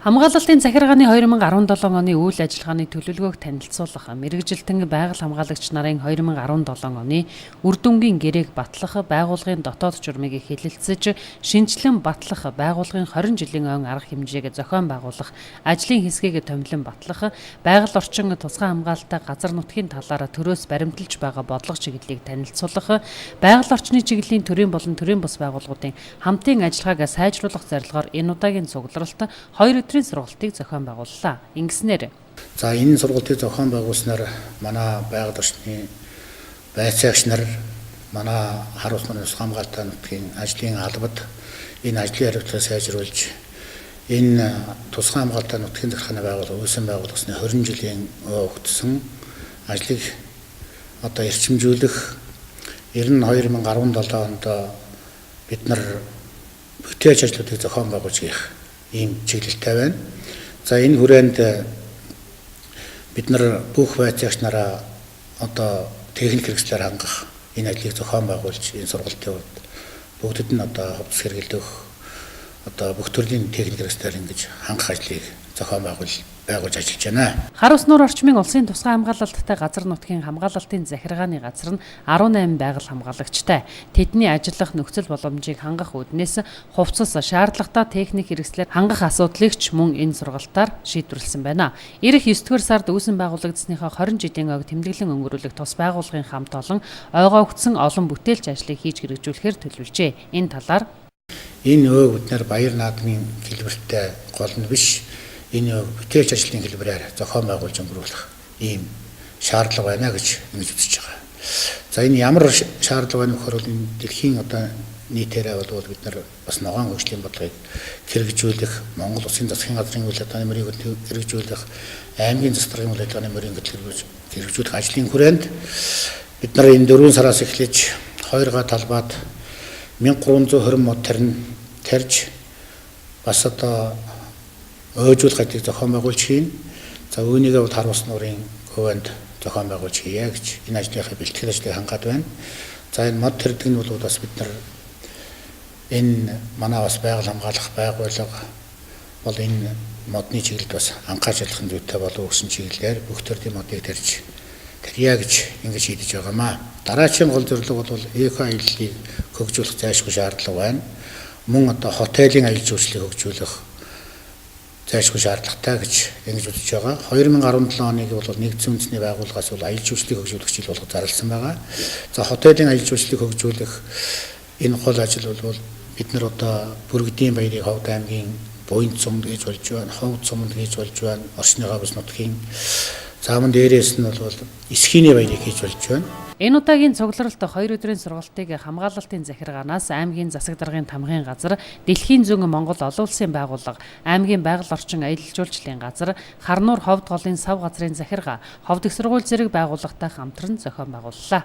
Хамгаалалтын захиргааны 2017 оны үйл ажиллагааны төлөвлөгөөг танилцуулах, мэргэжилтэн байгаль хамгаалагч нарын 2017 оны үр дүнгийн гэрээг батлах, байгууллагын дотоод журмыг хэлэлцэж, шинжилэн батлах, байгууллагын 20 жилийн он арга хэмжээг зохион байгуулах, ажлын хэсгийг томилон батлах, байгаль орчин тусгай хамгаалалтаа газар нутгийн талаар төрөөс баримталж байгаа бодлого чиглэлийг танилцуулах, байгаль орчны чиглэлийн төрийн болон төрийн бус байгууллагуудын хамтын ажиллагааг сайжруулах зорилгоор энэ удаагийн цугларалт 2 өдрийн сургалтыг зохион байгууллаа. Ингэснээр энэ сургалтыг зохион байгуулснаар манай байгаль орчны байцаагч нар, манай хар ус мөрийн хамгаалалтын нутгийн ажлын албад энэ ажлын хариуцлага сайжруулж, энэ тусгай хамгаалалтын нутгийн захиргааны байгууллага үүсгэн байгуулсны 20 жилийн өгдсөн ажлыг эрчимжүүлэх, 2017 онд бид нар бүтээч ажлуудыг зохион байгуулж гэх ийм чиглэлтэй байна. Энэ хүрээнд бид нар бүх байцаагч нараа техник хэрэгслээр хангах энэ ажлыг зохион байгуулж, энэ сургалтын үед бүгдэд нь хувцас хэрэглэх бүх төрлийн техник хэрэгслээр ингэж хангах ажлыг зохион байгуулж ажиллаж байна. Хар ус нуур орчмын улсын тусгай хамгаалалттай газар нутгийн хамгаалалтын захиргааны газар нь 18 байгаль хамгаалагчтай. Тэдний ажиллах нөхцөл боломжийг хангах үүднээс хувцас шаардлагатай техник хэрэгслээр хангах асуудлыг ч мөн энэ сургалтаар шийдвэрлсэн байна. Ирэх 9-р сард үүсэн байгуулагдсныхаа 20 жилийн ойг тэмдэглэн өнгөрүүлэх тус байгууллагын хамт олон ойгоо өгсөн олон бүтээлч ажлыг хийж хэрэгжүүлэхээр төлөвлөжээ. Энэ талаар энэ өг бид нар баяр наадмын хэлбэртэй гол нь биш, энэ бүтээлч ажлын хэлбэрээр зохион байгуулж өнгөрүүлэх ийм шаардлага байна гэж ингэж үзэж байгаа. Энэ ямар шаардлага байна гэхээр энэ дэлхийн нийтээрээ бол бид нар бас ногоон хөгжлийн бодлогыг хэрэгжүүлэх, Монгол Улсын засгийн газрын үйл ажиллагааны мөрийг хэрэгжүүлэх, аймгийн засгийн үйл ажиллагааны мөрийг хэрэгжүүлэх ажлын хүрээнд бид нар энэ 4 сараас эхлэж 2 га талбайд 1320 мод тарьж бас ойжуулах ажлыг зохион байгуулж хийн. Үүнийгээ хар ус нуурын хөвөнд зохион байгуулж хийе гэж энэ ажлынхаа бэлтгэл ажлыг хангаад байна. Энэ мод тарьдаг нь бол бас бид нар энэ манай бас байгаль хамгаалах байгууллага бол энэ модны чиглэлд бас анхаарч ажиллах зүйтэй болов гэсэн чиглэлээр бүх төрлийн модыг тарья гэж ингэж шийдэж байгаамаа. Дараагийн гол зорилго бол эко аяллыг хөгжүүлэх зайлшгүй шаардлага байна. Мөн хотелийн аялал жуулчлалыг хөгжүүлэх зайлшгүй шаардлагатай гэж ингэж үзэж байгаа. 2017 оныг бол нэгдсэн үндэсний байгууллагаас бол аялал жуулчлалыг хөгжүүлэх жил болгож зарласан байгаа. Хотелийн аялал жуулчлалыг хөгжүүлэх энэ гол ажил бол бид нар Бүргэдийн баярыг Ховд аймгийн Буянд цумд гэж болж байна, Ховд цумд гэж болж байна, орчныхаа бас нутгийн зааман дээрээс нь бол Эсхийний баярыг хийж болж байна. Энэ удаагийн цугларалт 2 өдрийн сургалтыг хамгаалалтын захиргаанаас аймгийн засаг даргын тамгын газар, Дэлхийн зүүн Монгол олон улсын байгууллага, аймгийн байгаль орчин аялал жуулчлалын газар, Харнуур Ховд голын сав газрын захиргаа, Ховд их сургууль зэрэг байгууллагатай хамтран зохион байгууллаа.